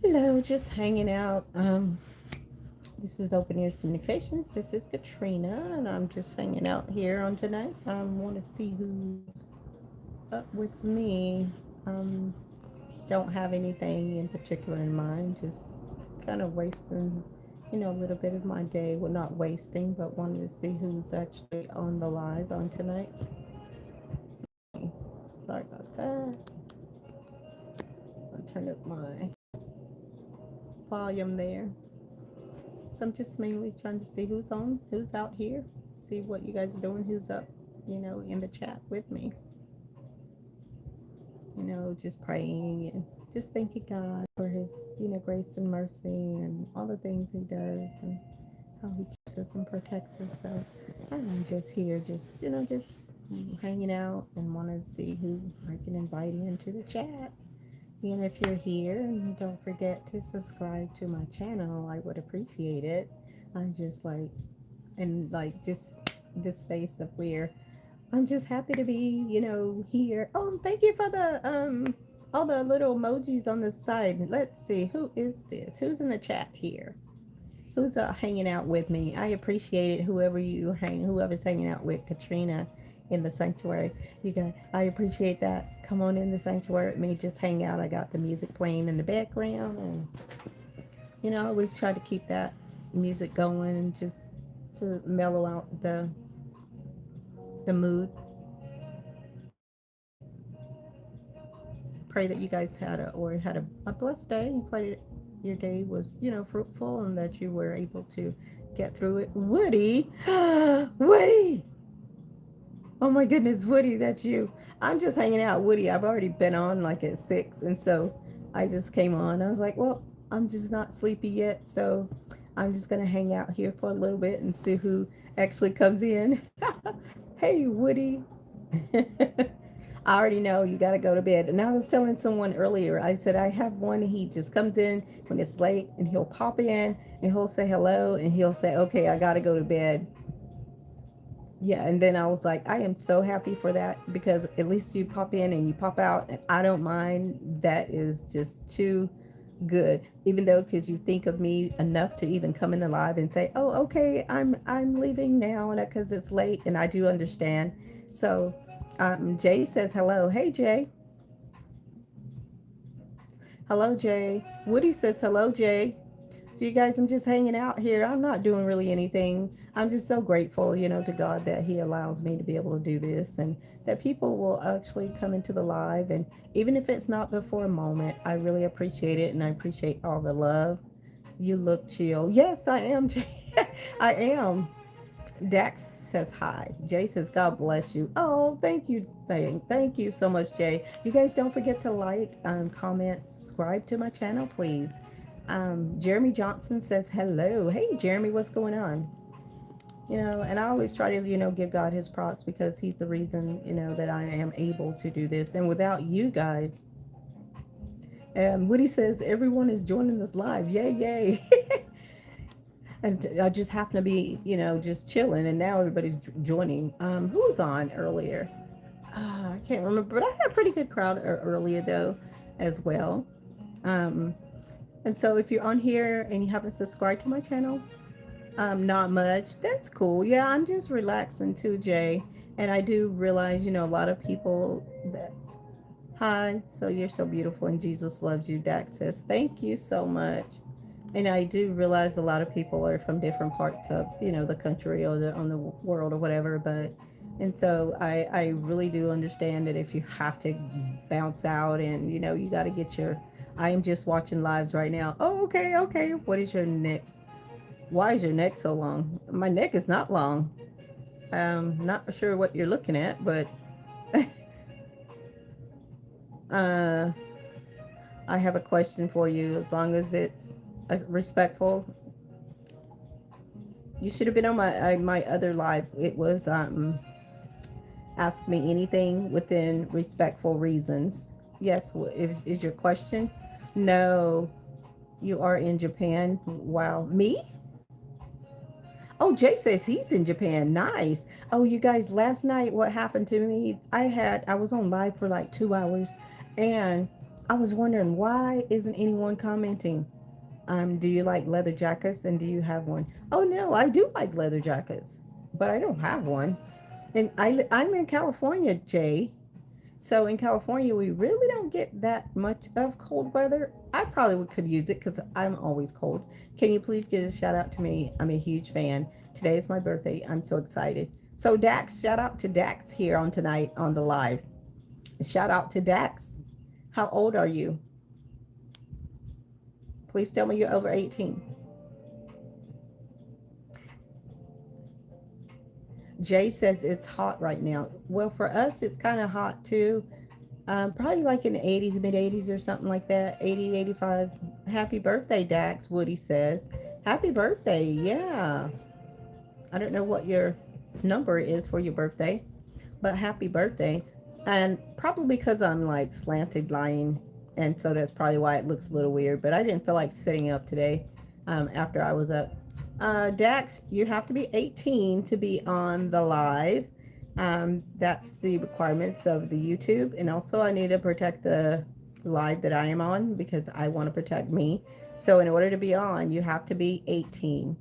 Hello, just hanging out. This is Open Ears Communications. This is Katrina, and I'm just hanging out here on tonight. I want to see who's up with me. Um, don't have anything in particular in mind. Just kind of wasting, a little bit of my day. Well, not wasting, but wanted to see who's actually on the live on tonight. Sorry about that. I'll turn up my volume there. So I'm just mainly trying to see who's on, who's out here, see what you guys are doing, who's up, in the chat with me, just praying and just thanking God for his, grace and mercy and all the things he does and how he keeps us and protects us. So I'm just here, just hanging out and want to see who I can invite into the chat. And if you're here, and don't forget to subscribe to my channel, I would appreciate it. I'm just like, and like just this space of where I'm just happy to be, here. Oh, and thank you for the all the little emojis on the side. Let's see, who is this? Who's in the chat here? Who's hanging out with me? I appreciate it. Whoever's hanging out with Katrina in the sanctuary. You guys, I appreciate that. Come on in the sanctuary with me. Just hang out. I got the music playing in the background, and I always try to keep that music going, just to mellow out the mood. Pray that you guys had a blessed day. You played it. Your day was fruitful, and that you were able to get through it. Woody, Woody. Oh my goodness, Woody, that's you. I'm just hanging out, Woody. I've already been on like at 6, and so I just came on. I was like, well, I'm just not sleepy yet, so I'm just gonna hang out here for a little bit and see who actually comes in. Hey, Woody. I already know you got to go to bed. And I was telling someone earlier, I said, I have one. He just comes in when it's late and he'll pop in and he'll say hello and he'll say, okay, I got to go to bed. Yeah, and then I was like, I am so happy for that, because at least you pop in and you pop out, and I don't mind. That is just too good. Even though, because you think of me enough to even come in alive and say, oh, okay, I'm leaving now, and because it's late, and I do understand. So, Jay says hello. Hey, Jay. Hello, Jay. Woody says hello, Jay. So you guys, I'm just hanging out here. I'm not doing really anything. I'm just so grateful, to God that He allows me to be able to do this, and that people will actually come into the live. And even if it's not before a moment, I really appreciate it, and I appreciate all the love. You look chill. Yes, I am, Jay. I am. Dax says hi. Jay says, God bless you. Oh, thank you. Thank you so much, Jay. You guys don't forget to like, comment, subscribe to my channel, please. Jeremy Johnson says hello. Hey, Jeremy, what's going on? And I always try to, give God his props, because he's the reason, that I am able to do this. And without you guys, Woody says everyone is joining this live. Yay, yay. And I just happen to be, just chilling, and now everybody's joining. Who was on earlier? I can't remember, but I had a pretty good crowd earlier though, as well. Um, and so if you're on here and you haven't subscribed to my channel, not much. That's cool. Yeah, I'm just relaxing too, Jay. And I do realize, a lot of people that. Hi, so you're so beautiful and Jesus loves you. Dax says, thank you so much. And I do realize a lot of people are from different parts of, the country or on the world or whatever. But, and so I really do understand that if you have to bounce out and, you got to get your, I am just watching lives right now. Oh, okay, okay. What is your neck? Why is your neck so long? My neck is not long. Not sure what you're looking at, but uh, I have a question for you. As long as it's respectful, you should have been on my other live. It was ask me anything within respectful reasons. Yes, is your question? No, you are in Japan. Wow, me? Oh, Jay says he's in Japan. Nice. Oh, you guys, last night what happened to me? I was on live for like 2 hours, and I was wondering why isn't anyone commenting? Do you like leather jackets and do you have one? Oh no, I do like leather jackets, but I don't have one. And I'm in California, Jay. So in California, we really don't get that much of cold weather. I probably could use it because I'm always cold. Can you please give a shout out to me? I'm a huge fan. Today is my birthday. I'm so excited. So Dax, shout out to Dax here on tonight on the live. Shout out to Dax. How old are you? Please tell me you're over 18. Jay says it's hot right now. Well, for us, it's kind of hot too. Probably like in the 80s, mid 80s or something like that. 80, 85. Happy birthday, Dax, Woody says. Happy birthday. Yeah. I don't know what your number is for your birthday, but happy birthday. And probably because I'm like slanted lying, and so that's probably why it looks a little weird. But I didn't feel like sitting up today after I was up. Dax, you have to be 18 to be on the live. That's the requirements of the YouTube. And also, I need to protect the live that I am on because I want to protect me. So, in order to be on, you have to be 18.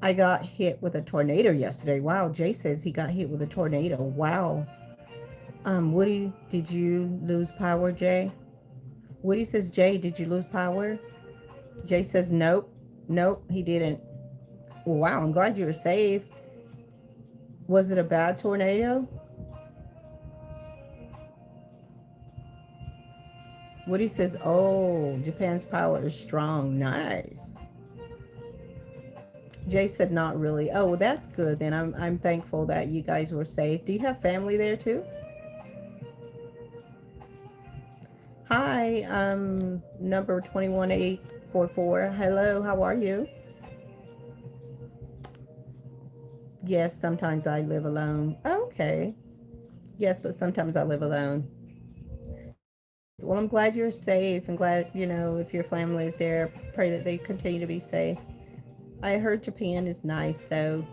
I got hit with a tornado yesterday. Wow, Jay says he got hit with a tornado. Wow. Woody, did you lose power, Jay? Woody says, Jay, did you lose power? Jay says, nope. Nope, he didn't. Wow, I'm glad you were safe. Was it a bad tornado? Woody says, oh, Japan's power is strong. Nice. Jay said, not really. Oh, well, that's good then. I'm thankful that you guys were safe. Do you have family there too? Hi, number 21844. Hello, how are you? Yes, sometimes I live alone. Okay. Yes, but sometimes I live alone. Well, I'm glad you're safe and glad, if your family is there, pray that they continue to be safe. I heard Japan is nice though.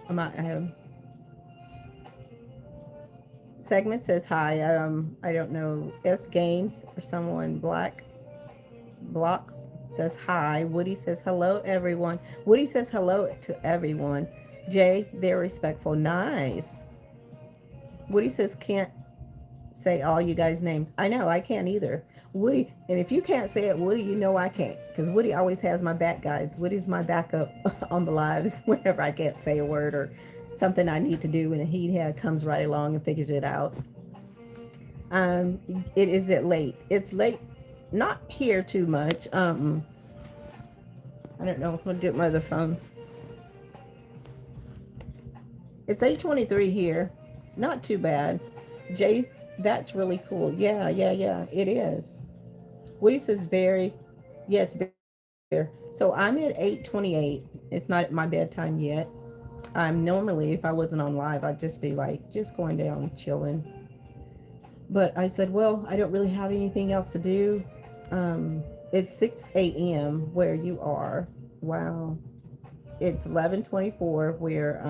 Segment says hi. I don't know. S Games or someone black blocks says hi. Woody says hello everyone. Woody says hello to everyone. Jay, they're respectful. Nice. Woody says can't say all you guys' names. I know I can't either. Woody, and if you can't say it, Woody, you know I can't, because Woody always has my back, guys. Woody's my backup on the lives whenever I can't say a word or something I need to do, and comes right along and figures it out. It is it late. It's late, not here too much. I don't know. I'll get my other phone. It's 8:23 here. Not too bad. Jay, that's really cool. Yeah, yeah, yeah. It is. Woody says very, yes, very fair. So I'm at 8:28. It's not my bedtime yet. Normally, if I wasn't on live, I'd just be like, just going down, chilling. But I said, well, I don't really have anything else to do. It's 6 a.m. where you are. Wow. It's 11:24 where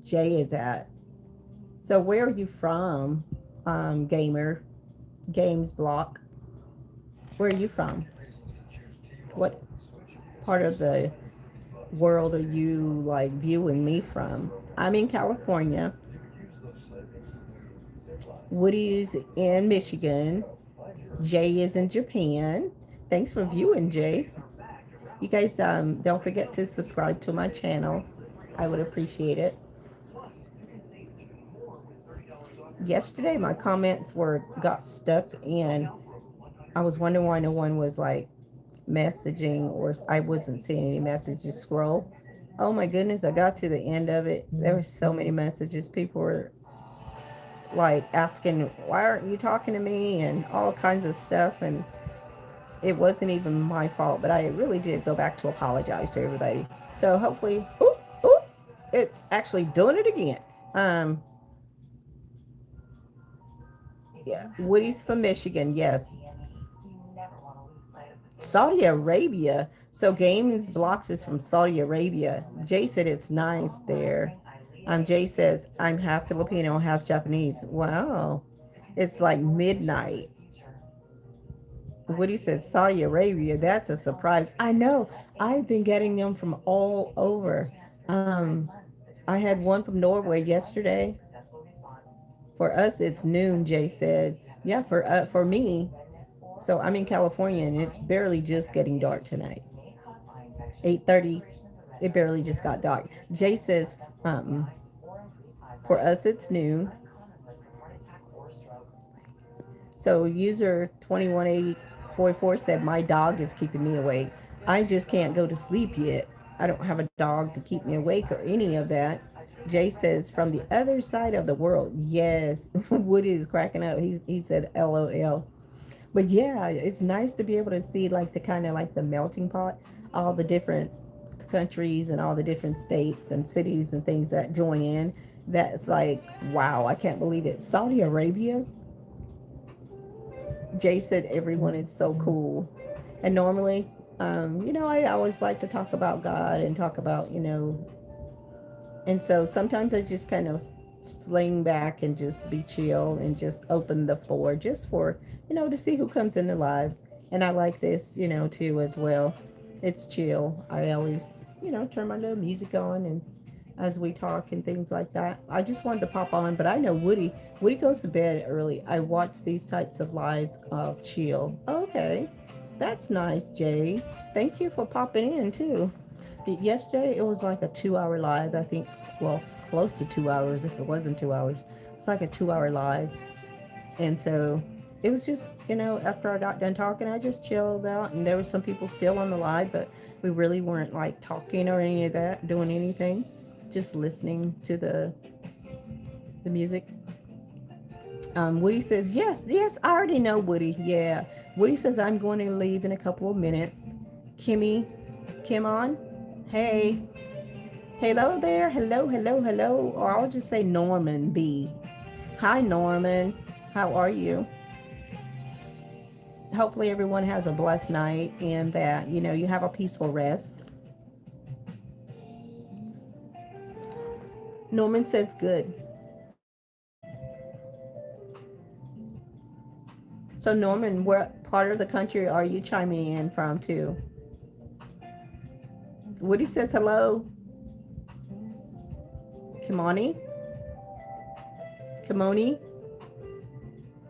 Jay is at. So where are you from, gamer? Games block. Where are you from? What part of the world are you like viewing me from? I'm in California. Woody's in Michigan. Jay is in Japan. Thanks for viewing, Jay. You guys, don't forget to subscribe to my channel. I would appreciate it. Yesterday, my comments were got stuck, and I was wondering why no one was like messaging, or I wasn't seeing any messages scroll. Oh my goodness, I got to the end of it. There were so many messages. People were like asking, why aren't you talking to me? And all kinds of stuff. And it wasn't even my fault, but I really did go back to apologize to everybody. So hopefully, oop, oop, it's actually doing it again. Um, yeah, Woody's from Michigan. Yes, Saudi Arabia. So Games Blocks is from Saudi Arabia. Jay said it's nice there. Jay says, I'm half Filipino, half Japanese. Wow. It's like midnight. Woody said Saudi Arabia. That's a surprise. I know. I've been getting them from all over. Um, I had one from Norway yesterday. For us, it's noon. Jay said, "Yeah, for me." So I'm in California, and it's barely just getting dark tonight. 8:30. It barely just got dark. Jay says, for us, it's noon. So user 218044 said, my dog is keeping me awake. I just can't go to sleep yet. I don't have a dog to keep me awake or any of that. Jay says, from the other side of the world. Yes. Woody is cracking up. He said, LOL. But yeah, it's nice to be able to see like the kind of like the melting pot, all the different countries and all the different states and cities and things that join in. That's like, wow, I can't believe it. Saudi Arabia, Jay said everyone is so cool. And normally, I always like to talk about God and talk about, and so sometimes I just kind of sling back and just be chill and just open the floor just for, to see who comes in alive. And I like this, too, as well. It's chill. I always, turn my little music on and as we talk and things like that. I just wanted to pop on, but I know Woody goes to bed early. I watch these types of lives of chill. Okay. That's nice, Jay. Thank you for popping in too. Yesterday it was like a 2 hour live, I think. Well, close to 2 hours if it wasn't 2 hours. It's like a 2 hour live. And so it was just, after I got done talking, I just chilled out. And there were some people still on the live, but we really weren't like talking or any of that, doing anything. Just listening to the music. Woody says, yes, yes, I already know Woody. Yeah. Woody says, I'm going to leave in a couple of minutes. Kimmy, Kim on. Hey. Hello there. Hello, hello, hello. Or I'll just say Norman B. Hi, Norman. How are you? Hopefully everyone has a blessed night and that, you have a peaceful rest. Norman says good. So Norman, what part of the country are you chiming in from too? Woody says hello. Kimani? Kimoni?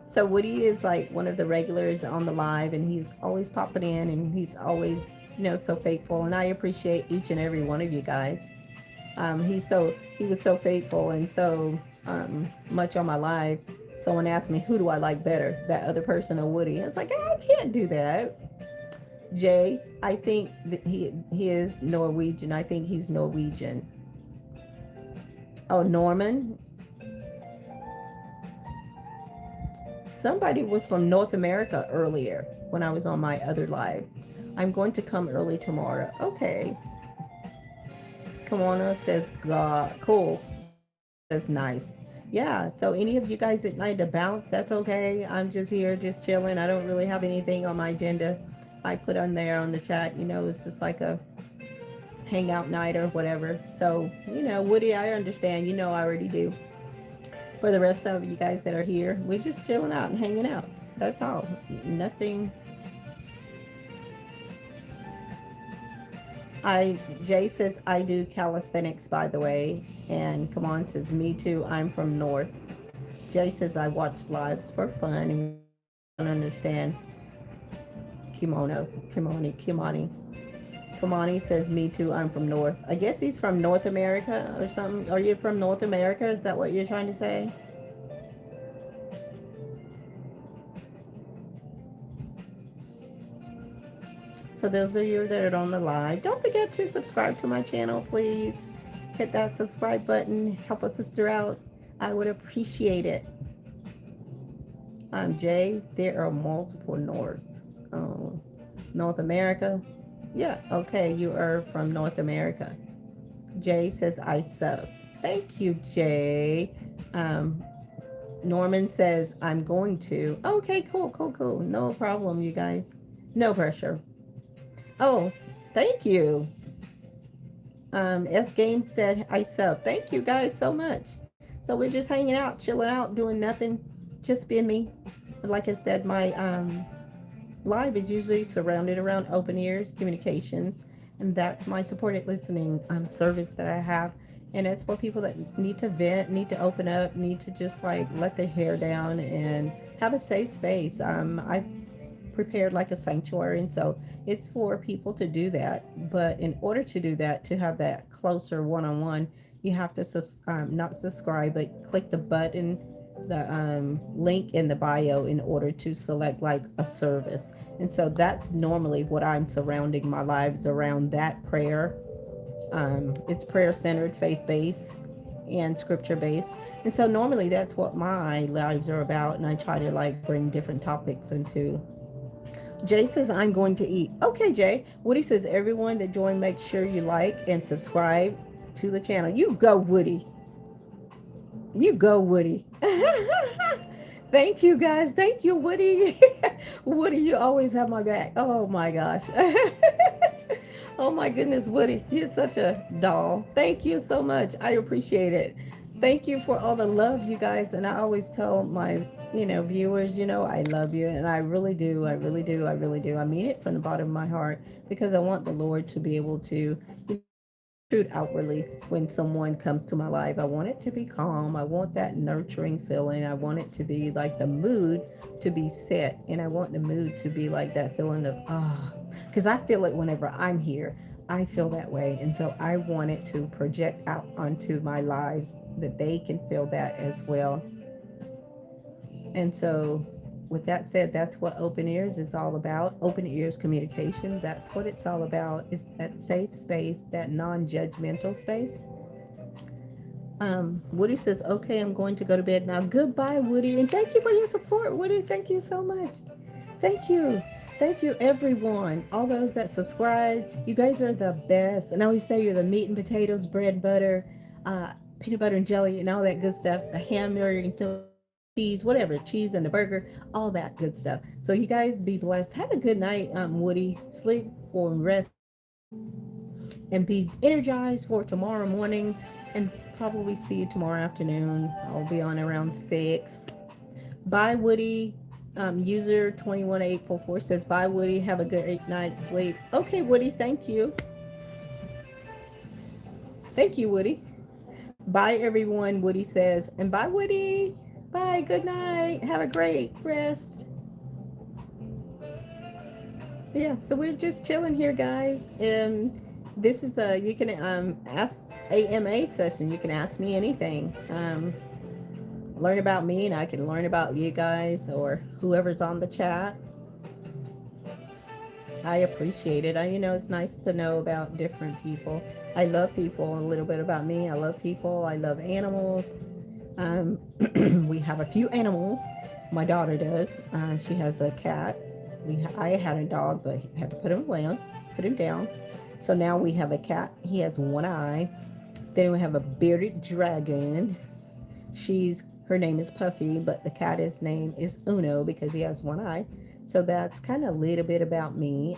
So Woody is like one of the regulars on the live and he's always popping in and he's always, so faithful. And I appreciate each and every one of you guys. He was so faithful and so much on my live. Someone asked me, who do I like better, that other person or Woody? I was like, I can't do that. Jay, I think that he is Norwegian. I think he's Norwegian. Oh, Norman. Somebody was from North America earlier when I was on my other live. I'm going to come early tomorrow. Okay. Kimona says, God, cool. That's nice. Yeah, so any of you guys that need to bounce, that's okay. I'm just here, just chilling. I don't really have anything on my agenda. I put on there on the chat, it's just like a hangout night or whatever. So, Woody, I understand. I already do. For the rest of you guys that are here, we're just chilling out and hanging out. That's all. Nothing. Jay says I do calisthenics, by the way, and come on says me too. I'm from North. Jay says I watch lives for fun and don't understand. Kimani says me too. I'm from North. I guess he's from North America or something. Are you from North America? Is that what you're trying to say? So those of you that are on the live, don't forget to subscribe to my channel, please. Hit that subscribe button. Help a sister out. I would appreciate it. I'm Jay. There are multiple Norths. Oh, North America. Yeah, okay, you are from North America. Jay says I sub. Thank you, Jay. Norman says I'm going to. Okay, cool. No problem, you guys. No pressure. Oh, thank you. S Game said I sub. Thank you guys so much. So we're just hanging out, chilling out, doing nothing, just being me. Like I said, my live is usually surrounded around open ears communications, and that's my supported listening service that I have. And it's for people that need to vent, need to open up, need to just like let their hair down and have a safe space. I prepared like a sanctuary, and so it's for people to do that. But in order to do that, to have that closer one-on-one, you have to not subscribe, but click the button, the link in the bio in order to select like a service. And so that's normally what I'm surrounding my lives around, that prayer. It's prayer centered, faith based, and scripture based. And so normally that's what my lives are about. And I try to like bring different topics into. Jay says, I'm going to eat. Okay, Jay. Woody says, everyone that joined, make sure you like and subscribe to the channel. You go, Woody. You go, Woody. Thank you, guys. Thank you, Woody. Woody, you always have my back. Oh, my gosh. Oh, my goodness, Woody. You're such a doll. Thank you so much. I appreciate it. Thank you for all the love, you guys. And I always tell my viewers, I love you. And I really do. I really do. I really do. I mean it from the bottom of my heart because I want the Lord to be able to, truth outwardly when someone comes to my life. I want it to be calm. I want that nurturing feeling. I want it to be like the mood to be set. And I want the mood to be like that feeling of, because I feel it whenever I'm here. I feel that way. And so I want it to project out onto my lives that they can feel that as well. And so, with that said, that's what Open Ears is all about. Open Ears communication, that's what it's all about. Is that safe space, that non judgmental space. Woody says, okay, I'm going to go to bed now. Goodbye, Woody. And thank you for your support, Woody. Thank you so much. Thank you. Thank you, everyone. All those that subscribe. You guys are the best. And I always say you're the meat and potatoes, bread, butter, peanut butter and jelly, and all that good stuff. The hamburger, cheese, whatever, cheese and the burger, all that good stuff. So you guys be blessed. Have a good night, Woody. Sleep or rest and be energized for tomorrow morning, and probably see you tomorrow afternoon. I'll be on around 6. Bye, Woody. User 21844 says, bye, Woody. Have a good night's sleep. Okay, Woody. Thank you. Thank you, Woody. Bye, everyone. Woody says, and bye, Woody. Bye. Good night. Have a great rest. Yeah, so we're just chilling here, guys. This is a you can ask AMA session. You can ask me anything. Learn about me, and I can learn about you guys or whoever's on the chat. I appreciate it. It's nice to know about different people. I love people. A little bit about me. I love people. I love animals. Um, we have a few animals. My daughter does. She has a cat. I had a dog, but had to put him away, put him down. So now we have a cat. He has one eye. Then we have a bearded dragon. Her name is Puffy, but the cat's name is Uno because he has one eye. So that's kind of a little bit about me.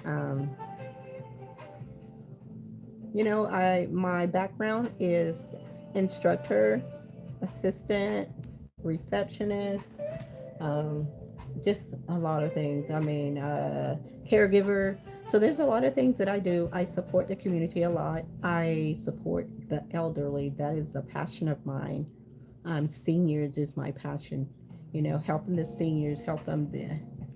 My background is instructor, assistant, receptionist, um, just a lot of things. Caregiver. So there's a lot of things that I do. I support the community a lot. I support the elderly. That is a passion of mine. Seniors is my passion. Helping the seniors, help them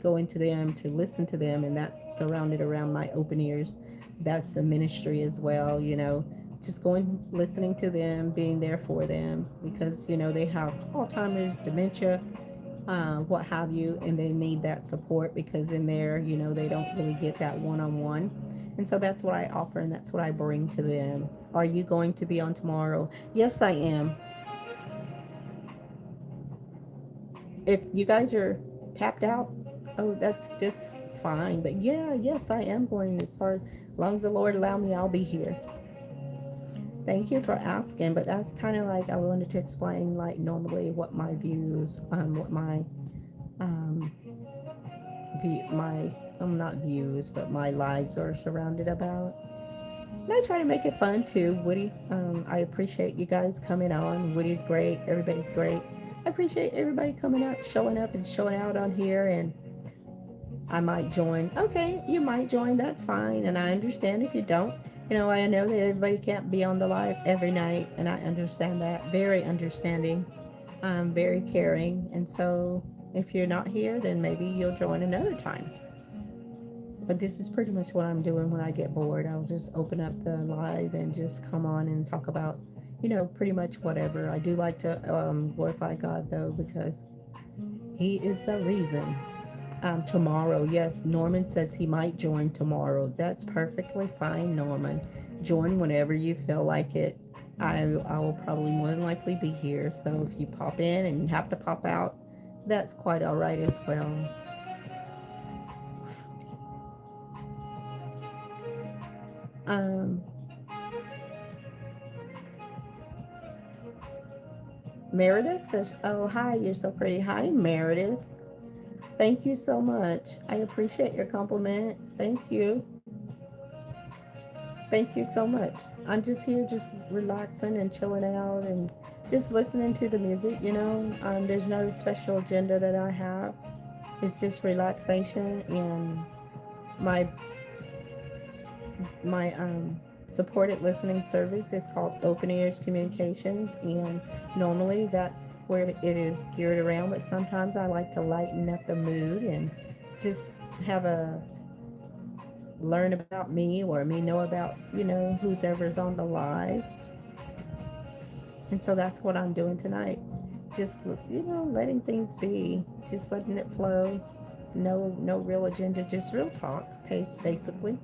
go into them, to listen to them, and that's surrounded around my open ears. That's the ministry as well. Just going, listening to them, being there for them because they have Alzheimer's, dementia, what have you, and they need that support because in there, they don't really get that one-on-one. And so that's what I offer and that's what I bring to them. Are you going to be on tomorrow? Yes, I am. If you guys are tapped out, oh, that's just fine. But yeah, yes, I am going as far as long as the Lord allow me, I'll be here. Thank you for asking, but that's kind of like I wanted to explain, like normally what my views, what my um, view, my not views, but my lives are surrounded about. And I try to make it fun too, Woody. I appreciate you guys coming on. Woody's great. Everybody's great. I appreciate everybody coming out, showing up, and showing out on here. And I might join. Okay, you might join. That's fine. And I understand if you don't. I know that everybody can't be on the live every night, and I understand that. Very understanding. Very caring. And so if you're not here, then maybe you'll join another time. But this is pretty much what I'm doing when I get bored. I'll just open up the live and just come on and talk about, pretty much whatever. I do like to glorify God though, because He is the reason. Tomorrow, yes, Norman says he might join tomorrow. That's perfectly fine, Norman. Join whenever you feel like it. I will probably more than likely be here. So if you pop in and you have to pop out, that's quite all right as well. Um, Meredith says, "Oh, hi, you're so pretty." Hi, Meredith. Thank you so much. I appreciate your compliment. Thank you. Thank you so much. I'm just here, just relaxing and chilling out and just listening to the music. There's no special agenda that I have. It's just relaxation and my my supported listening service is called Open Ears Communications, and normally that's where it is geared around, but sometimes I like to lighten up the mood and just have a learn about me or me know about who's ever's on the live. And so that's what I'm doing tonight, just letting things be, just letting it flow. No real agenda, just real talk pace basically.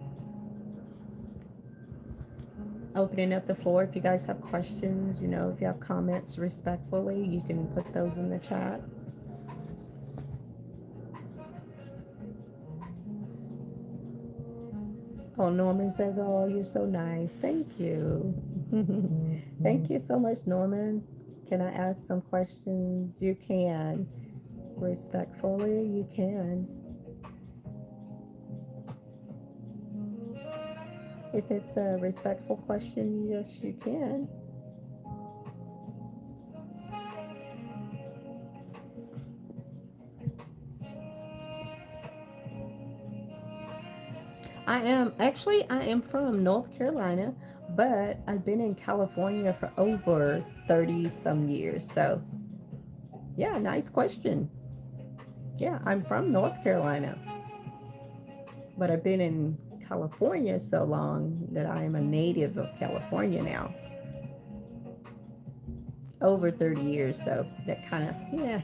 Opening up the floor. If you guys have questions, if you have comments, respectfully, you can put those in the chat. Oh, Norman says, "Oh, you're so nice." Thank you. Thank you so much, Norman. Can I ask some questions? You can. Respectfully, you can. If it's a respectful question, yes, you can. I am from North Carolina, but I've been in California for over 30 some years. So, yeah, nice question. Yeah, I'm from North Carolina, but I've been in California so long that I am a native of California now. Over 30 years, so that kind of, yeah.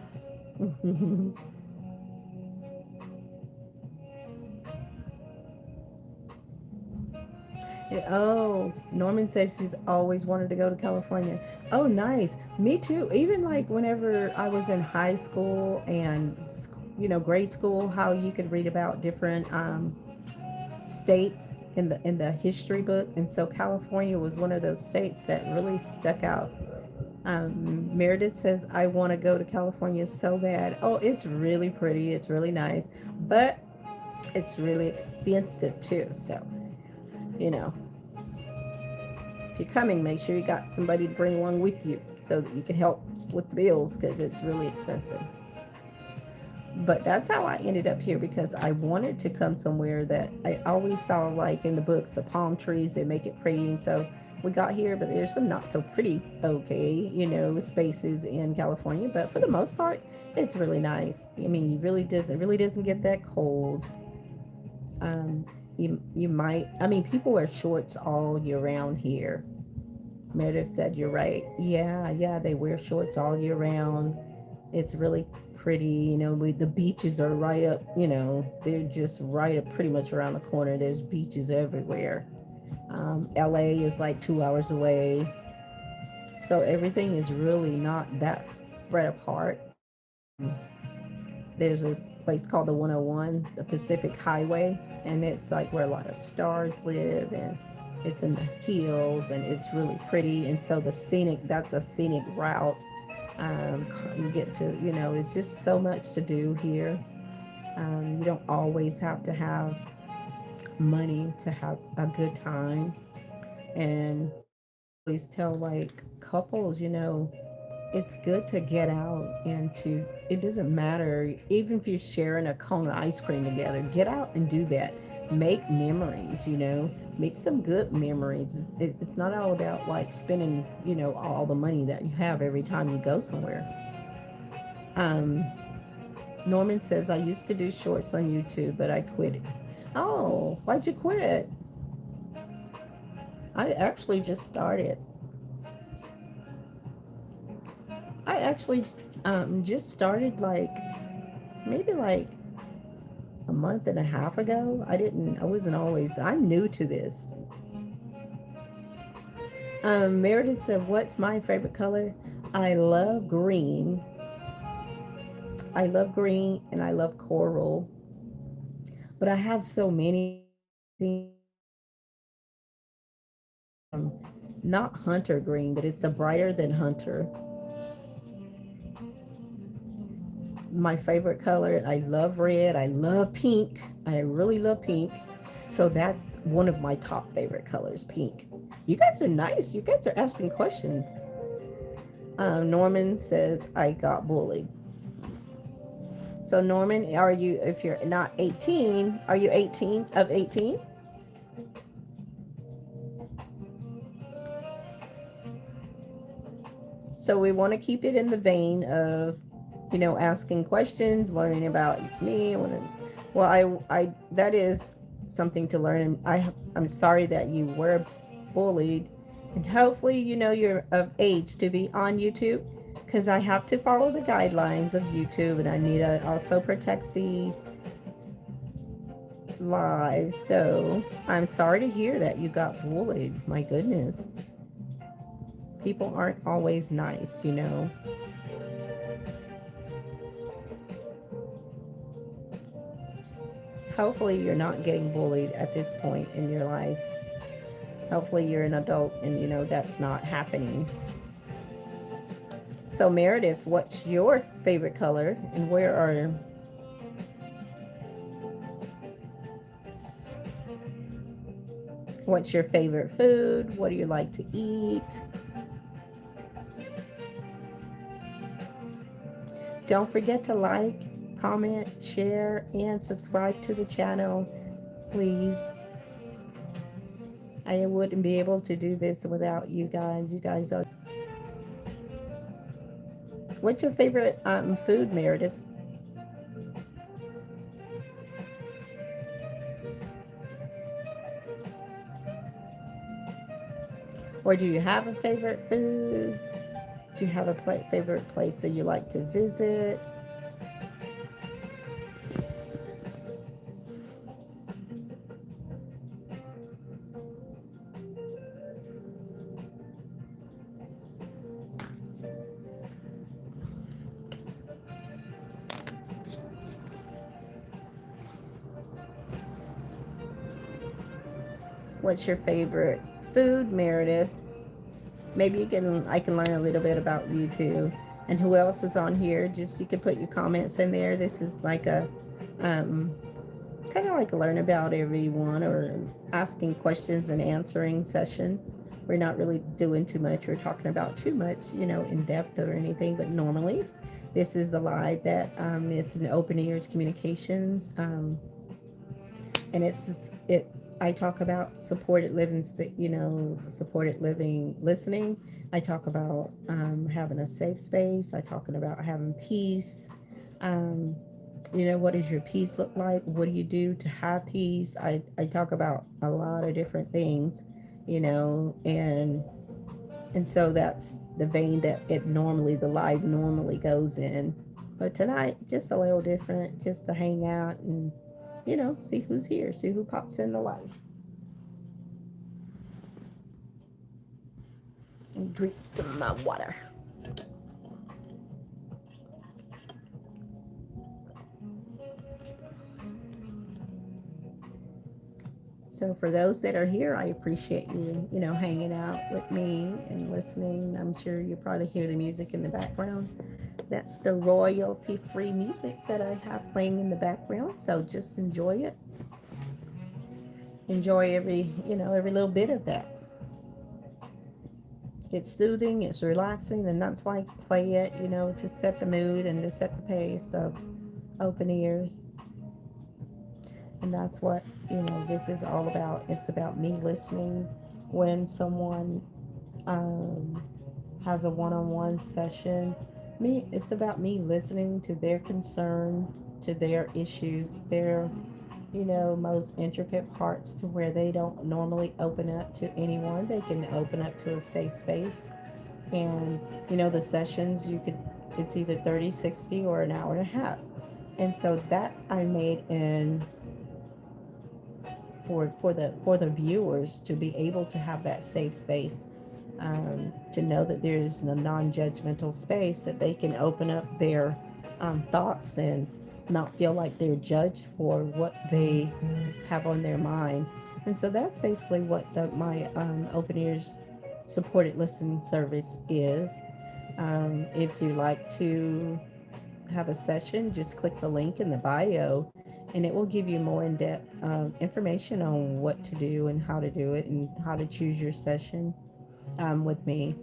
Oh, Norman says he's always wanted to go to California. Oh, nice. Me too. Even like whenever I was in high school and grade school, how you could read about different states in the history book, and so California was one of those states that really stuck out. Meredith says, "I want to go to California so bad." Oh, it's really pretty. It's really nice, but it's really expensive too. So, you know, if you're coming, make sure you got somebody to bring along with you so that you can help split the bills because it's really expensive. But that's how I ended up here because I wanted to come somewhere that I always saw, like in the books, the palm trees that make it pretty. And so we got here, but there's some not so pretty, okay, spaces in California. But for the most part, it's really nice. I mean, it really doesn't get that cold. Um, you might, I mean, people wear shorts all year round here. Meredith said, "You're right." Yeah, yeah, they wear shorts all year round. It's really pretty. The beaches are right up, they're just right up pretty much around the corner. There's beaches everywhere. LA is like 2 hours away. So everything is really not that spread apart. There's this place called the 101, the Pacific Highway, and it's like where a lot of stars live, and it's in the hills, and it's really pretty. And so that's a scenic route. You get to, it's just so much to do here. You don't always have to have money to have a good time. And always tell like couples, it's good to get out and to, it doesn't matter, even if you're sharing a cone of ice cream together, get out and do that. Make memories, make some good memories. It's not all about like spending, all the money that you have every time you go somewhere. Um, Norman says, I used to do shorts on YouTube, but I quit it. Oh, why'd you quit? I actually just started. I actually just started like maybe like a month and a half ago. I wasn't always, I'm new to this. Meredith said, what's my favorite color? I love green. I love green and I love coral, but I have so many things. Not hunter green, but it's a brighter than hunter. My favorite color, I love red. I love pink. I really love pink. So that's one of my top favorite colors, pink. You guys are nice. You guys are asking questions. Norman says, I got bullied. So, Norman, are you, if you're not 18, are you 18 of 18? So, we want to keep it in the vein of, asking questions, learning about me. Well, that is something to learn. I'm sorry that you were bullied. And hopefully, you're of age to be on YouTube because I have to follow the guidelines of YouTube and I need to also protect the live. So I'm sorry to hear that you got bullied. My goodness. People aren't always nice. Hopefully, you're not getting bullied at this point in your life. Hopefully, you're an adult and that's not happening. So, Meredith, what's your favorite color and what's your favorite food? What do you like to eat? Don't forget to like, comment, share, and subscribe to the channel. Please. I wouldn't be able to do this without you guys. You guys are. What's your favorite food, Meredith? Or do you have a favorite food? Do you have a favorite place that you like to visit? What's your favorite food, Meredith? Maybe I can learn a little bit about you too. And who else is on here? Just you can put your comments in there. This is like a um, kind of like a learn about everyone or asking questions and answering session. We're not really doing too much or talking about too much, in depth or anything. But normally, this is the live that it's an open ears communications. And it's just it I talk about supported living, supported living listening. I talk about having a safe space. I talking about having peace. um, what does your peace look like? What do you do to have peace? I talk about a lot of different things, and so that's the vein that the live normally goes in. But tonight, just a little different, just to hang out and, see who's here, see who pops in the live. And drink some of my water. So for those that are here, I appreciate you, hanging out with me and listening. I'm sure you probably hear the music in the background. That's the royalty-free music that I have playing in the background. So just enjoy it. Enjoy every little bit of that. It's soothing, it's relaxing, and that's why I play it, to set the mood and to set the pace of open ears. And that's what, this is all about. It's about me listening when someone um, has a one-on-one session. It's about me listening to their concern, to their issues, their most intricate parts, to where they don't normally open up to anyone. They can open up to a safe space. And the sessions, it's either 30, 60, or an hour and a half. And so that I made in for the viewers to be able to have that safe space, to know that there's a non-judgmental space that they can open up their thoughts and not feel like they're judged for what they have on their mind. And so that's basically what my open ears supported listening service is. If you like to have a session, just click the link in the bio, and it will give you more in-depth information on what to do and how to do it and how to choose your session with me.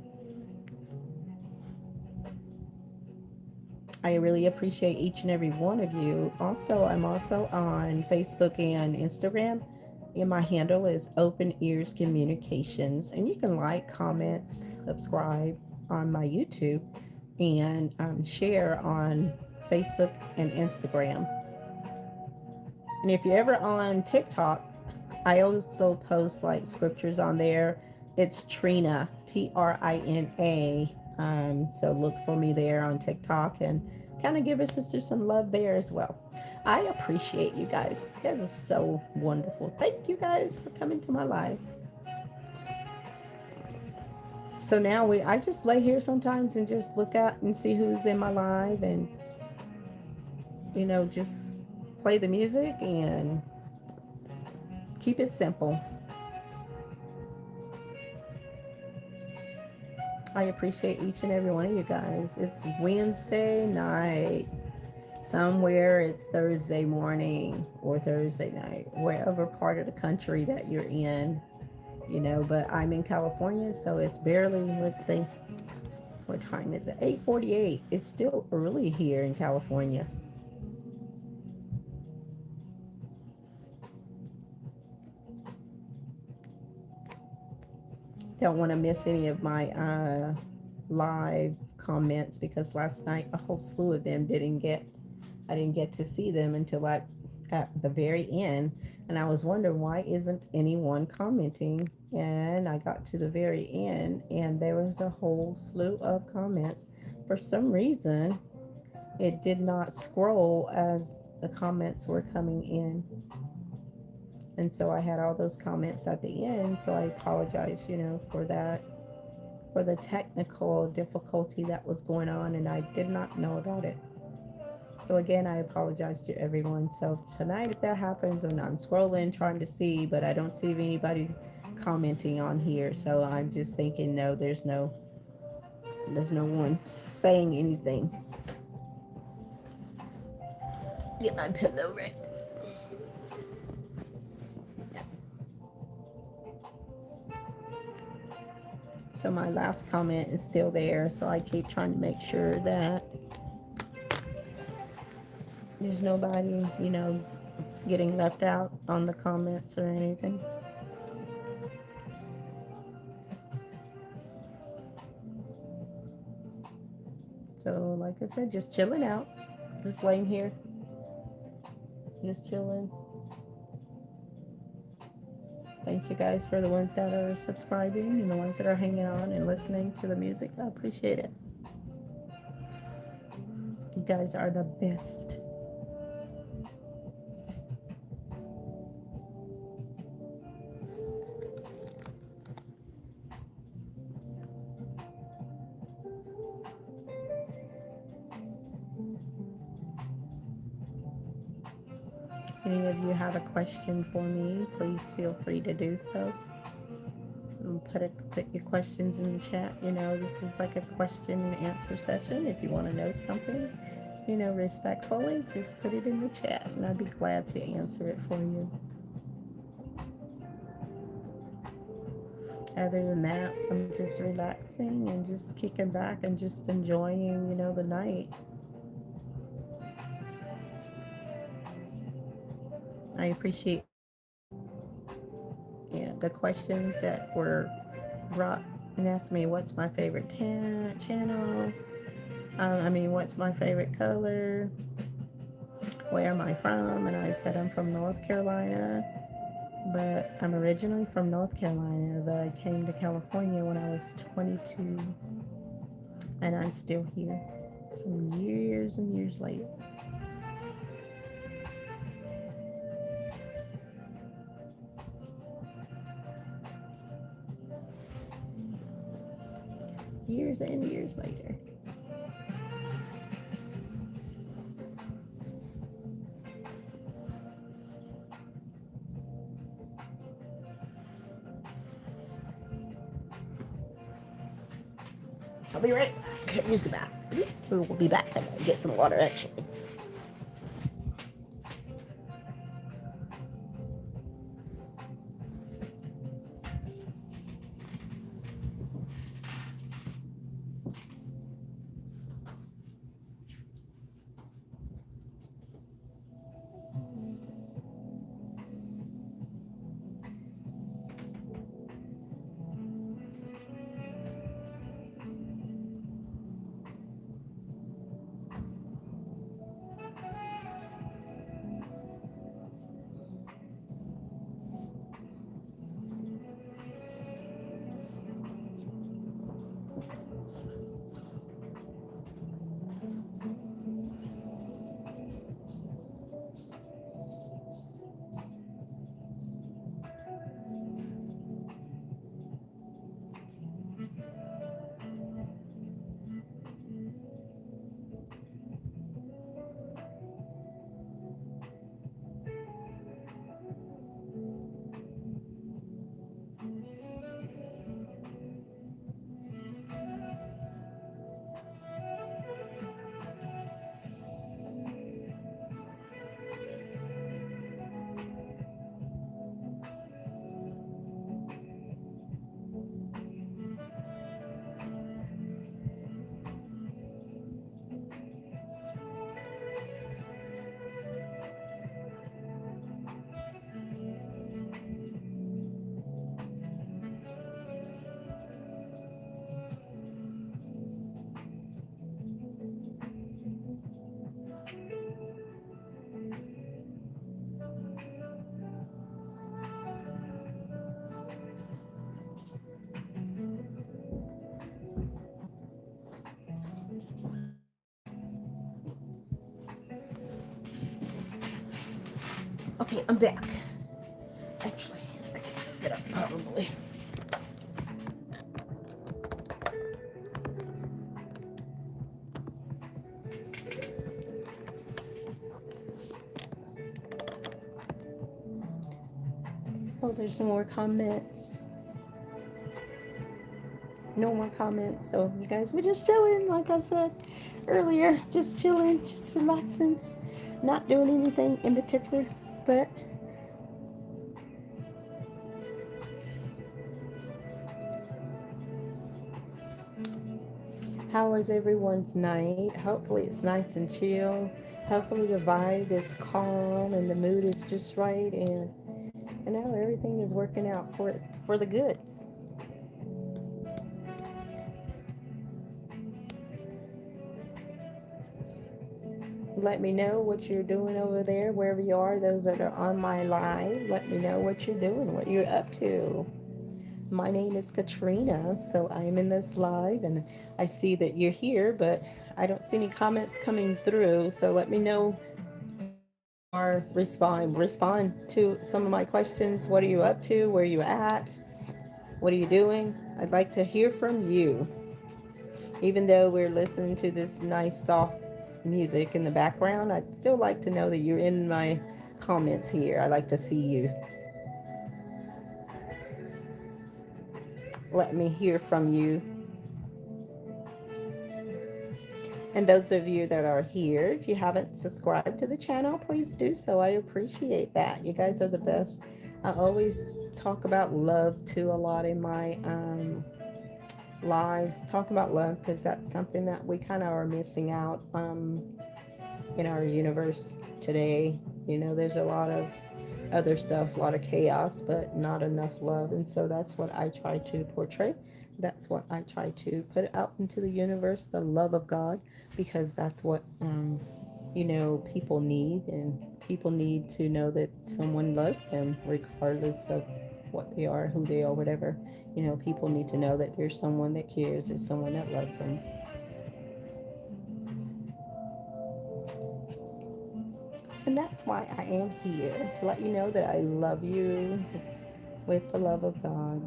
I really appreciate each and every one of you. Also, I'm also on Facebook and Instagram, and my handle is Open Ears Communications. And you can like, comment, subscribe on my YouTube, and share on Facebook and Instagram. And if you're ever on TikTok, I also post like scriptures on there. It's Trina, Trina. So look for me there on TikTok and kind of give our sister some love there as well. I appreciate you guys. You guys are so wonderful. Thank you guys for coming to my life. So now I just lay here sometimes and just look out and see who's in my live, and just play the music and keep it simple. I appreciate each and every one of you guys. It's Wednesday night. Somewhere it's Thursday morning or Thursday night, wherever part of the country that you're in, but I'm in California, so it's barely, let's see, what time is it? 8:48. It's still early here in California. Don't want to miss any of my live comments, because last night a whole slew of them I didn't get to see them until like at the very end, and I was wondering why isn't anyone commenting. And I got to the very end, and there was a whole slew of comments. For some reason, it did not scroll as the comments were coming in. And so I had all those comments at the end. So I apologize, for that, for the technical difficulty that was going on, and I did not know about it. So again, I apologize to everyone. So tonight, if that happens, and I'm scrolling trying to see, but I don't see anybody commenting on here. So I'm just thinking, no, there's no one saying anything. Get my pillow right. So my last comment is still there. So I keep trying to make sure that there's nobody, getting left out on the comments or anything. So like I said, just chilling out, just laying here, just chilling. Thank you guys for the ones that are subscribing and the ones that are hanging on and listening to the music. I appreciate it. You guys are the best. Any of you have a question for me, please feel free to do so. Put your questions in the chat. This is like a question and answer session. If you want to know something, respectfully, just put it in the chat, and I'd be glad to answer it for you. Other than that, I'm just relaxing and just kicking back and just enjoying, the night. I appreciate the questions that were brought and asked me what's my favorite channel. What's my favorite color? Where am I from? And I said I'm from North Carolina, but I'm originally from North Carolina, but I came to California when I was 22, and I'm still here some years and years later. Years and years later. I'll be right back. Use the bathroom. We'll be back and get some water actually. Okay, I'm back. Actually, I can sit up probably. Oh, there's some more comments. No more comments. So you guys were just chilling, like I said earlier, just chilling, just relaxing, not doing anything in particular. But how was everyone's night? Hopefully it's nice and chill. Hopefully the vibe is calm and the mood is just right, and everything is working out for the good. Let me know what you're doing over there, wherever you are. Those that are on my live, let me know what you're doing, what you're up to. My name is Katrina, so I am in this live, and I see that you're here, but I don't see any comments coming through. So let me know or respond to some of my questions. What are you up to? Where are you at? What are you doing? I'd like to hear from you. Even though we're listening to this nice soft music in the background, I'd still like to know that you're in my comments here. I like to see you. Let me hear from you. And those of you that are here, if you haven't subscribed to the channel, please do so. I appreciate that. You guys are the best I always talk about love too a lot in my lives. Talk about love because that's something that we kind of are missing out in our universe today. You know, there's a lot of other stuff, a lot of chaos, but not enough love. And so that's what I try to portray. That's what I try to put out into the universe, the love of God, because that's what, people need. And people need to know that someone loves them, regardless of what they are, who they are, whatever. People need to know that there's someone that cares, there's someone that loves them. And that's why I am here to let you know that I love you with the love of God.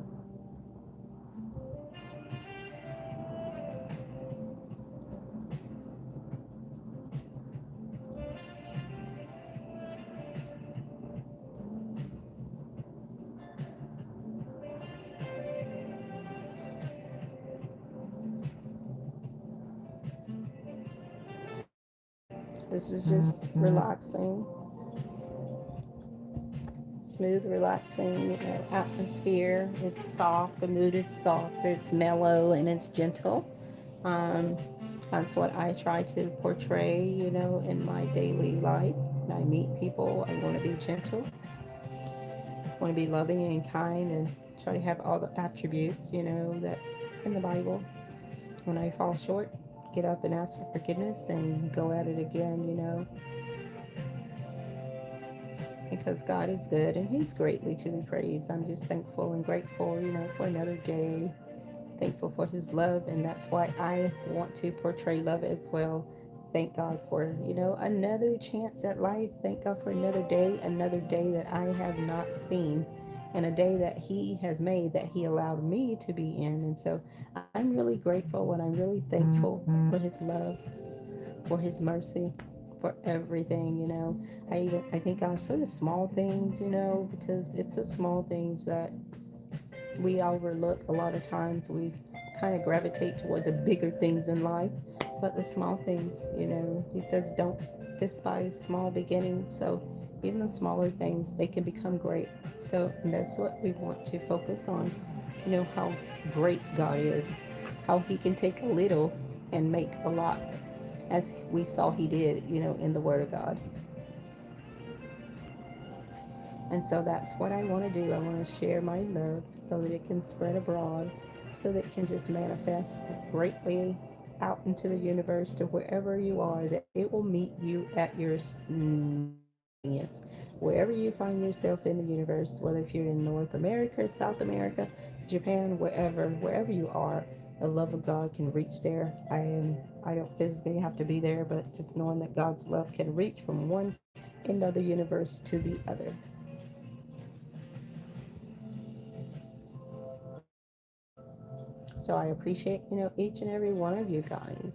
This is just relaxing, smooth, relaxing atmosphere. It's soft, the mood is soft, it's mellow, and it's gentle. Um, that's what I try to portray, in my daily life. When I meet people, I want to be gentle, I want to be loving and kind, and try to have all the attributes, that's in the Bible. When I fall short, get up and ask for forgiveness and go at it again, because God is good and He's greatly to be praised. I'm just thankful and grateful, for another day. Thankful for His love, and that's why I want to portray love as well. Thank God for, another chance at life. Thank God for another day that I have not seen, and a day that He has made that He allowed me to be in. And so I'm really grateful and I'm really thankful for His love, for His mercy, for everything. I thank God for the small things, because it's the small things that we overlook a lot of times. We kind of gravitate toward the bigger things in life, but the small things, He says, don't despise small beginnings. So even the smaller things, they can become great. So that's what we want to focus on, how great God is, how He can take a little and make a lot, as we saw He did, in the Word of God. And so that's what I want to do. I want to share my love so that it can spread abroad, so that it can just manifest greatly out into the universe to wherever you are, that it will meet you at your convenience. Wherever you find yourself in the universe, whether if you're in North America, South America, Japan, wherever you are, the love of God can reach there. I don't physically have to be there, but just knowing that God's love can reach from one end of the universe to the other. So I appreciate, each and every one of you guys.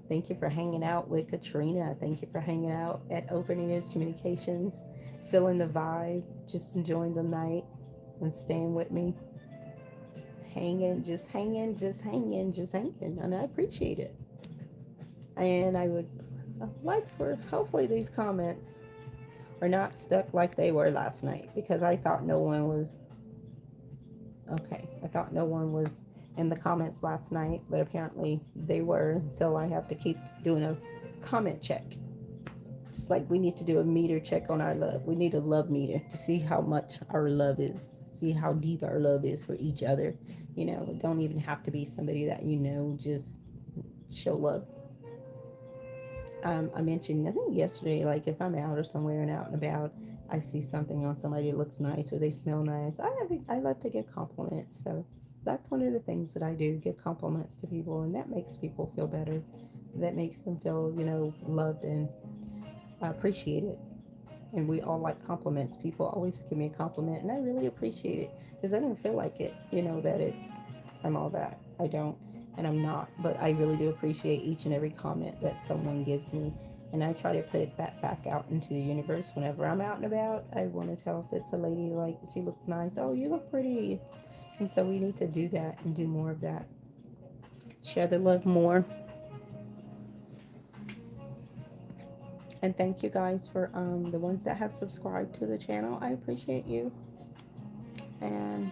Thank you for hanging out with Katrina. Thank you for hanging out at Open Ears Communications, feeling the vibe, just enjoying the night and staying with me. Hanging, just hanging, just hanging, just hanging. And I appreciate it. And I would like for hopefully these comments are not stuck like they were last night, because I thought no one was okay. I thought no one was in the comments last night, but apparently they were. So I have to keep doing a comment check. Just like we need to do a meter check on our love. We need a love meter to see how much our love is, see how deep our love is for each other. It don't even have to be somebody that just show love. I mentioned, I think yesterday, like if I'm out or somewhere and out and about, I see something on somebody that looks nice or they smell nice. I love to give compliments. So that's one of the things that I do, give compliments to people, and that makes people feel better. That makes them feel, loved and appreciated. And we all like compliments. People always give me a compliment, and I really appreciate it because I don't feel like it, that I'm all that. I don't, and I'm not, but I really do appreciate each and every comment that someone gives me. And I try to put that back out into the universe whenever I'm out and about. I want to tell if it's a lady, like, she looks nice, oh, you look pretty. And so we need to do that and do more of that. Share the love more. And thank you guys for the ones that have subscribed to the channel. I appreciate you. And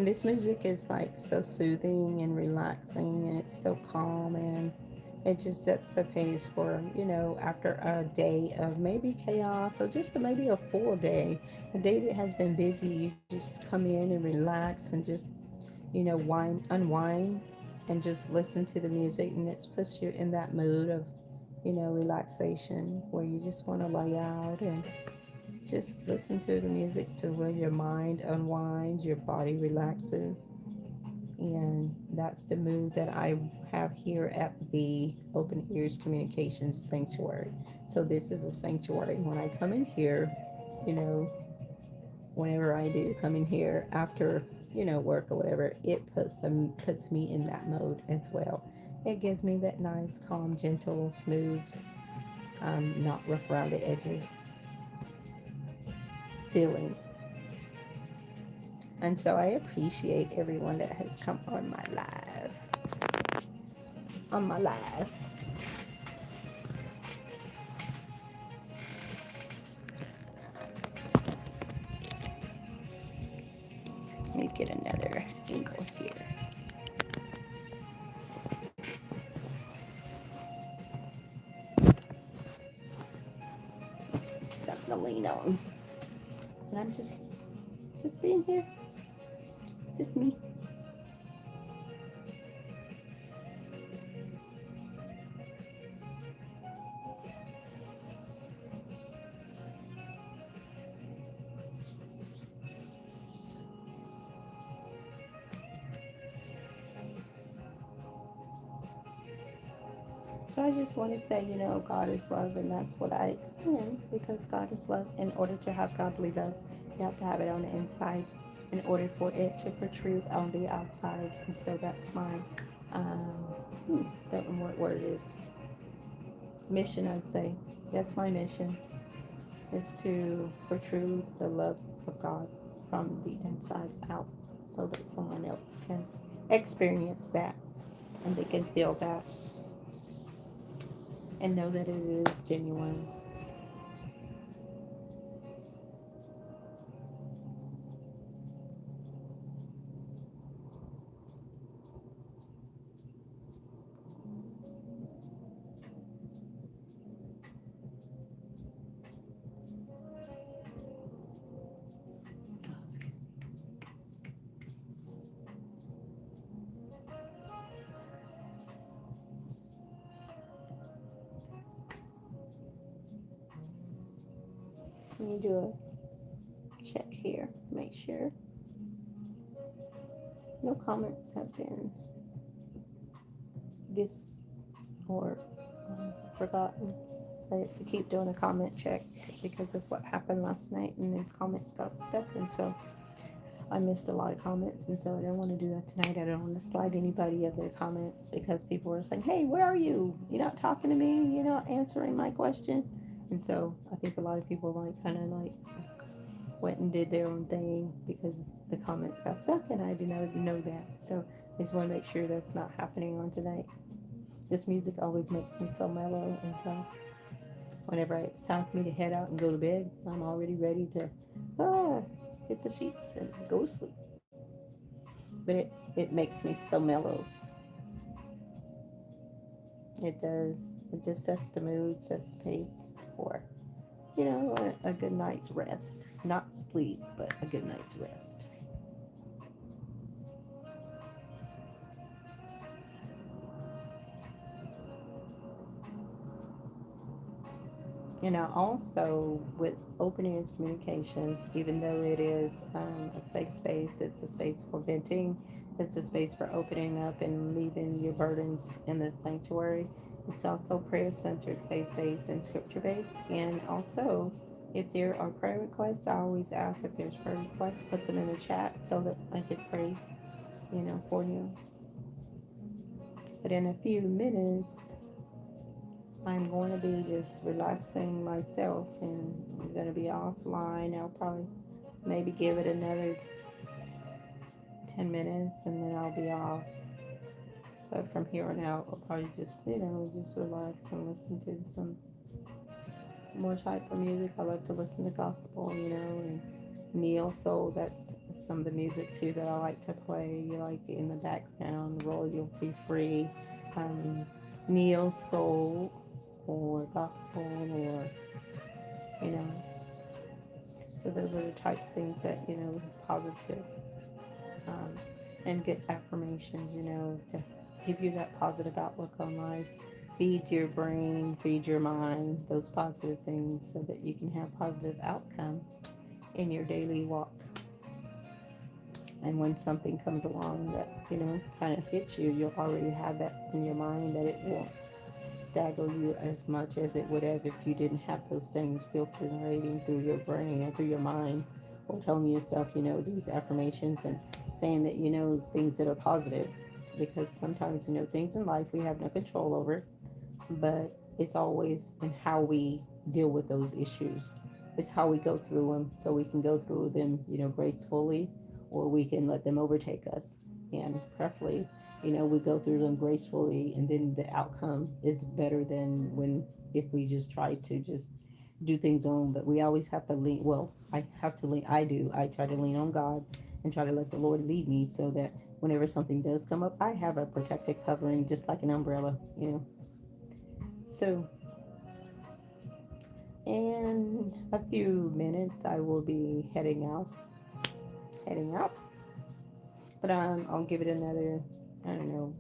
this music is like so soothing and relaxing, and it's so calm, and it just sets the pace for, after a day of maybe chaos or just maybe a full day, a day that has been busy. You just come in and relax and just, unwind and just listen to the music, and it puts you in that mood of, relaxation where you just want to lay out and just listen to the music to where your mind unwinds, your body relaxes. And that's the mood that I have here at the Open Ears Communications Sanctuary. So this is a sanctuary. When I come in here, you know, whenever I do come in here after, work or whatever, it puts me in that mode as well. It gives me that nice, calm, gentle, smooth, not rough around the edges feeling. And so I appreciate everyone that has come on my live. On my live. Let me get another angle here. Something to lean on. And I'm just being here. Just me. So I just want to say, God is love, and that's what I extend, because God is love. In order to have godly love, you have to have it on the inside in order for it to protrude on the outside. And so that's my, that what word is, mission, I'd say. That's my mission, is to protrude the love of God from the inside out so that someone else can experience that, and they can feel that and know that it is genuine. Let me do a check here, make sure no comments have been dis or forgotten. I have to keep doing a comment check because of what happened last night, and then comments got stuck, and so I missed a lot of comments, and so I don't want to do that tonight. I don't want to slide anybody of their comments because people are saying, "Hey, where are you? You're not talking to me. You're not answering my question." And so I think a lot of people kind of went and did their own thing because the comments got stuck, and I did not know that. So I just want to make sure that's not happening on tonight. This music always makes me so mellow, and so whenever it's time for me to head out and go to bed, I'm already ready to hit the sheets and go to sleep. But it makes me so mellow. It does. It just sets the mood, sets the pace for, a good night's rest. Not sleep, but a good night's rest. Also with Open Ears Communications, even though it is a safe space, it's a space for venting, it's a space for opening up and leaving your burdens in the sanctuary. It's also prayer centered, faith based, and scripture based. And also, if there are prayer requests, I always ask if there's prayer requests, put them in the chat so that I could pray, for you. But in a few minutes, I'm going to be just relaxing myself, and I'm going to be offline. I'll probably maybe give it another 10 minutes and then I'll be off. But from here on out, I'll probably just, just relax and listen to some more type of music. I love to listen to gospel, and Neil Soul. That's some of the music too that I like to play, like in the background, royalty free. Um, Neo Soul or gospel or you know. So those are the types of things that positive um, and good affirmations, to give you that positive outlook on life. Feed your brain, feed your mind those positive things so that you can have positive outcomes in your daily walk. And when something comes along that, kind of hits you, you'll already have that in your mind that it won't stagger you as much as it would have if you didn't have those things filtering through your brain and through your mind, or telling yourself, these affirmations and saying that, things that are positive. Because sometimes, things in life we have no control over, but it's always in how we deal with those issues. It's how we go through them, so we can go through them, gracefully, or we can let them overtake us. And preferably, we go through them gracefully, and then the outcome is better than when if we just try to just do things on. But we always have to lean. Well, I have to lean. I do. I try to lean on God and try to let the Lord lead me, so that whenever something does come up, I have a protective covering, just like an umbrella. So, in a few minutes, I will be heading out. But I'll give it another, I don't know,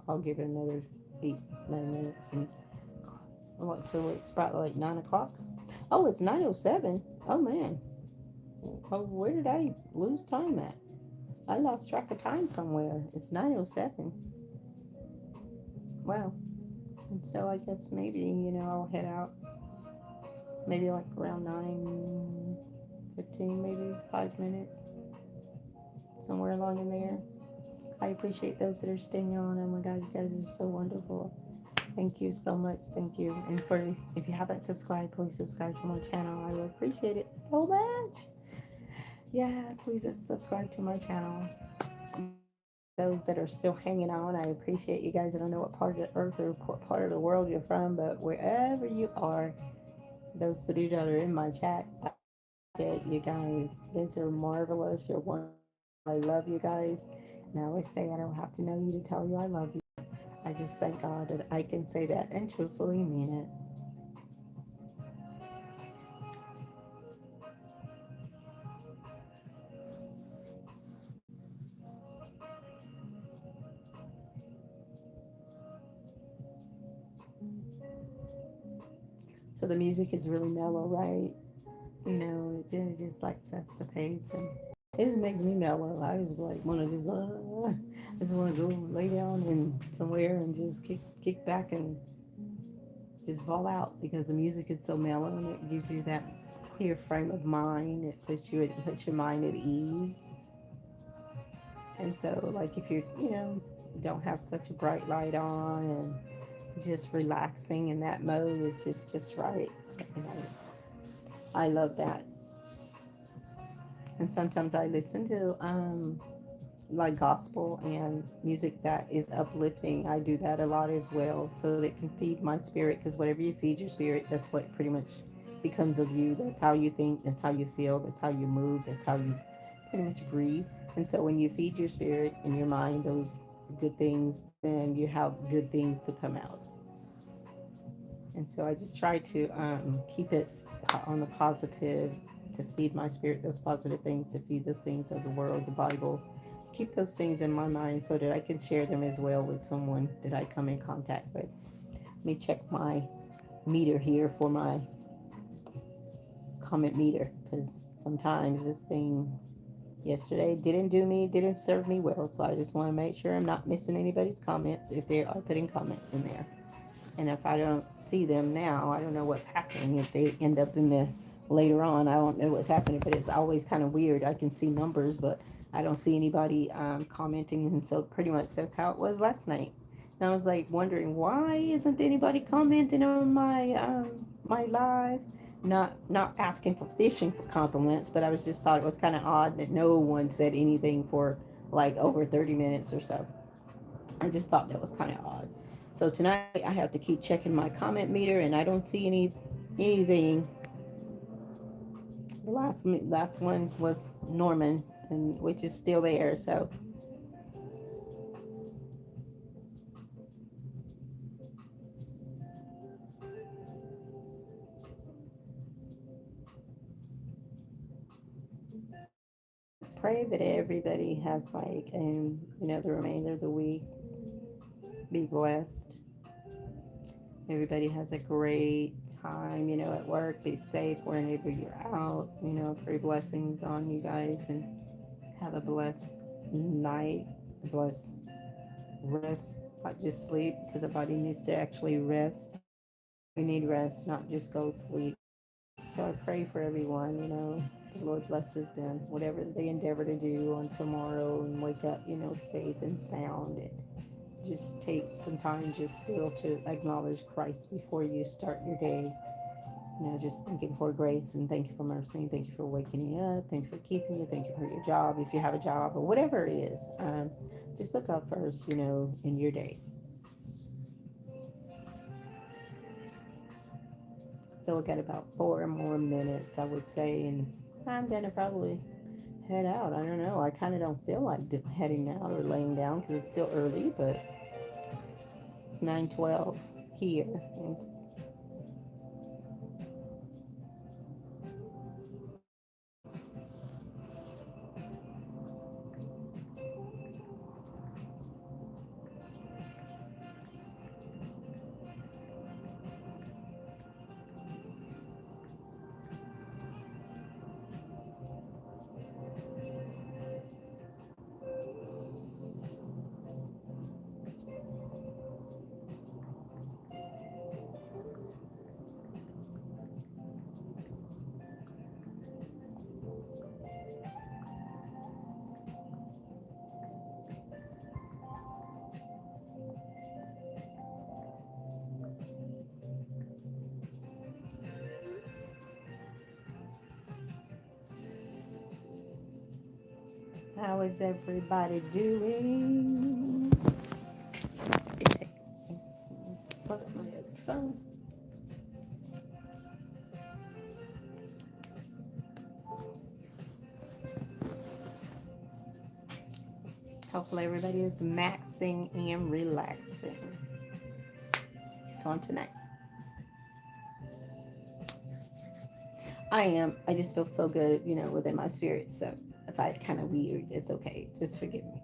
I'll give it another 8, 9 minutes, and until it's probably like 9 o'clock. Oh, it's 9:07. Oh man, oh, where did I lose time at? I lost track of time somewhere. It's 9:07. Wow. And so I guess maybe I'll head out maybe like around 9:15, maybe 5 minutes, somewhere along in there. I appreciate those that are staying on. Oh my God, you guys are so wonderful. Thank you so much. Thank you. And for if you haven't subscribed, please subscribe to my channel. I would appreciate it so much. Yeah, please subscribe to my channel. Those that are still hanging on, I appreciate you guys. I don't know what part of the earth or what part of the world you're from, but wherever you are, those three that are in my chat, you guys. These are marvelous. You're wonderful. I love you guys. And I always say I don't have to know you to tell you I love you. I just thank God that I can say that and truthfully mean it. So the music is really mellow, right? It just like sets the pace, and it just makes me mellow. I just like want to I just want to go lay down and somewhere and just kick back and just fall out because the music is so mellow and it gives you that clear frame of mind. It puts your mind at ease. And so, like, if you're, don't have such a bright light on and just relaxing in that mode is just right. You know, I love that. And sometimes I listen to like gospel and music that is uplifting. I do that a lot as well, so that it can feed my spirit. Because whatever you feed your spirit, that's what pretty much becomes of you. That's how you think. That's how you feel. That's how you move. That's how you pretty much breathe. And so when you feed your spirit and your mind those good things, then you have good things to come out. And so I just try to keep it on the positive, to feed my spirit those positive things, to feed those things of the world, the Bible. Keep those things in my mind so that I can share them as well with someone that I come in contact with. Let me check my meter here for my comment meter, because sometimes this thing yesterday didn't serve me well. So I just want to make sure I'm not missing anybody's comments if they are putting comments in there. And if I don't see them now, I don't know what's happening. If they end up in the later on, I don't know what's happening. But it's always kind of weird. I can see numbers, but I don't see anybody commenting. And so pretty much that's how it was last night. I was like wondering why isn't anybody commenting on my live? Not asking for fishing for compliments, but I was just thought it was kind of odd that no one said anything for like over 30 minutes or so. I just thought that was kind of odd. So tonight I have to keep checking my comment meter, and I don't see anything. The last one was Norman, and which is still there. So pray that everybody has like the remainder of the week be blessed. Everybody has a great time, at work. Be safe wherever you're out. Pray blessings on you guys and have a blessed night, a blessed rest, not just sleep, because the body needs to actually rest. We need rest, not just go sleep. So I pray for everyone, the Lord blesses them, whatever they endeavor to do on tomorrow, and wake up, safe and sound. And just take some time just still to acknowledge Christ before you start your day. Just thank Him for grace and thank you for mercy and thank you for waking you up. Thank you for keeping you. Thank you for your job, if you have a job or whatever it is. Just look up first, in your day. So we got about 4 more minutes, I would say, and I'm gonna probably head out. I don't know. I kind of don't feel like heading out or laying down because it's still early, but it's 9:12 here. And how is everybody doing? Plug up my other phone. Hopefully everybody is maxing and relaxing on tonight. I am. I just feel so good, within my spirit. So if I kind of weird, it's okay. Just forgive me.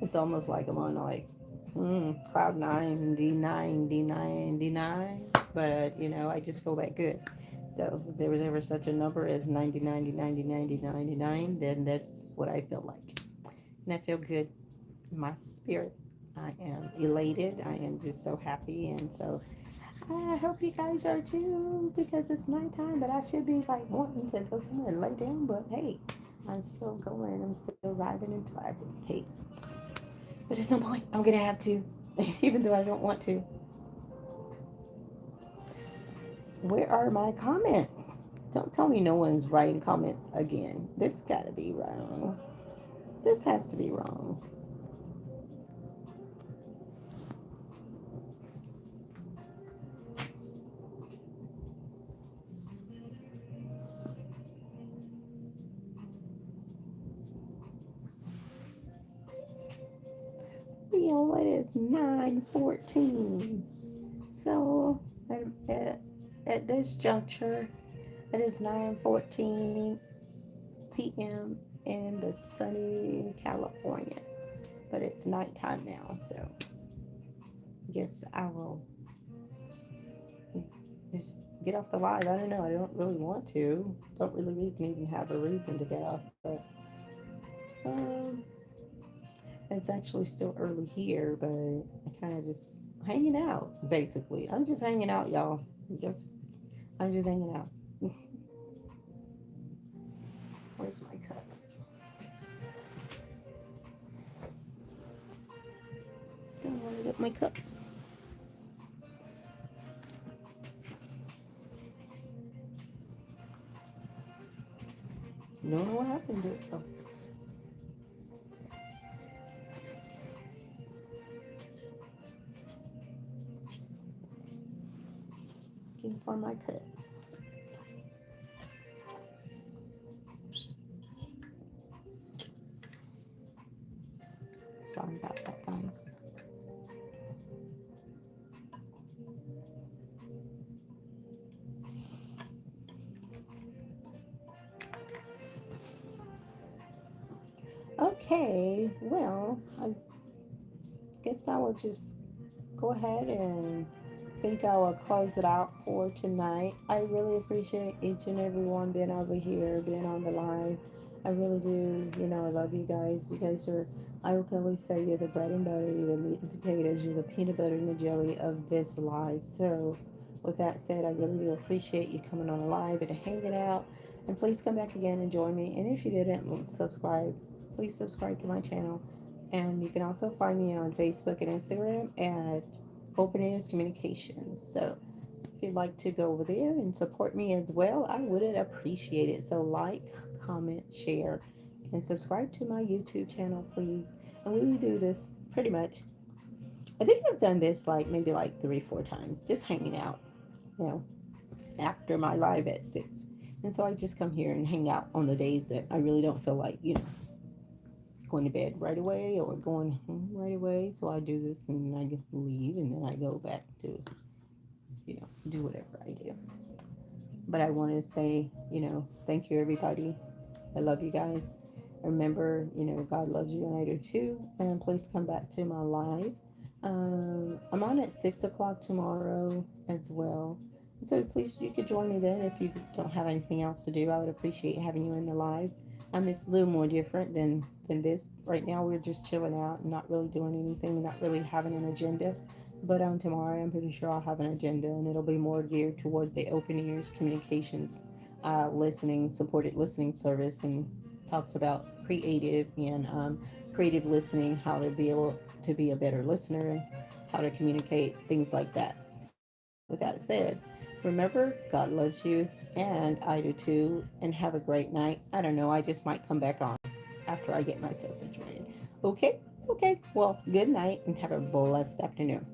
It's almost like I'm on like cloud nine, D9, D9, D9. But, I just feel that good. So if there was ever such a number as 90, 90, 90, 90, 99, then that's what I feel like. And I feel good in my spirit. I am elated. I am just so happy. And so I hope you guys are too, because it's nighttime, but I should be like wanting to go somewhere and lay down. But hey, I'm still going. I'm still riding and thriving. Hey, but at some point, I'm gonna have to, even though I don't want to. Where are my comments? Don't tell me no one's writing comments again. This gotta be wrong. This has to be wrong. It is 9:14. So at, at this juncture, it is 9:14 p.m. in the sunny California. But it's nighttime now, so I guess I will just get off the live. I don't know. I don't really want to. Don't really even have a reason to get off, but um, it's actually still early here. But I kind of just hanging out. Basically, I'm just hanging out, y'all. Just I'm just hanging out. Where's my cup? want to get my cup. Don't know what happened to it. Oh, looking for my cup. Sorry about that, guys. Okay, well, I guess I will just go ahead and think I will close it out for tonight. I really appreciate each and every one being over here, being on the live. I really do. You know, I love you guys. You guys are, I will always say, you're the bread and butter, you're the meat and potatoes, you're the peanut butter and the jelly of this live. So, with that said, I really do appreciate you coming on live and hanging out. And please come back again and join me. And if you didn't subscribe, please subscribe to my channel. And you can also find me on Facebook and Instagram at Open Ears Communications. So if you'd like to go over there and support me as well, I would appreciate it. So like, comment, share, and subscribe to my YouTube channel, please. And we do this pretty much. I think I've done this like maybe like 3, 4 times, just hanging out, you know, after my live at 6. And so I just come here and hang out on the days that I really don't feel like, going to bed right away or going home right away. So I do this and then I get to leave and then I go back to, do whatever I do. But I want to say, thank you, everybody. I love you guys. Remember, God loves you and I do too. And please come back to my live. I'm on at 6 o'clock tomorrow as well. So please, you could join me then if you don't have anything else to do. I would appreciate having you in the live. It's a little more different than this. Right now, we're just chilling out and not really doing anything, not really having an agenda. But on tomorrow, I'm pretty sure I'll have an agenda, and it'll be more geared toward the open ears communications, listening, supported listening service, and talks about creative listening, how to be able to be a better listener, how to communicate, things like that. So, with that said, remember, God loves you, and I do too, and have a great night. I don't know, I just might come back on after I get myself situated. Okay? Okay, well, good night, and have a blessed afternoon.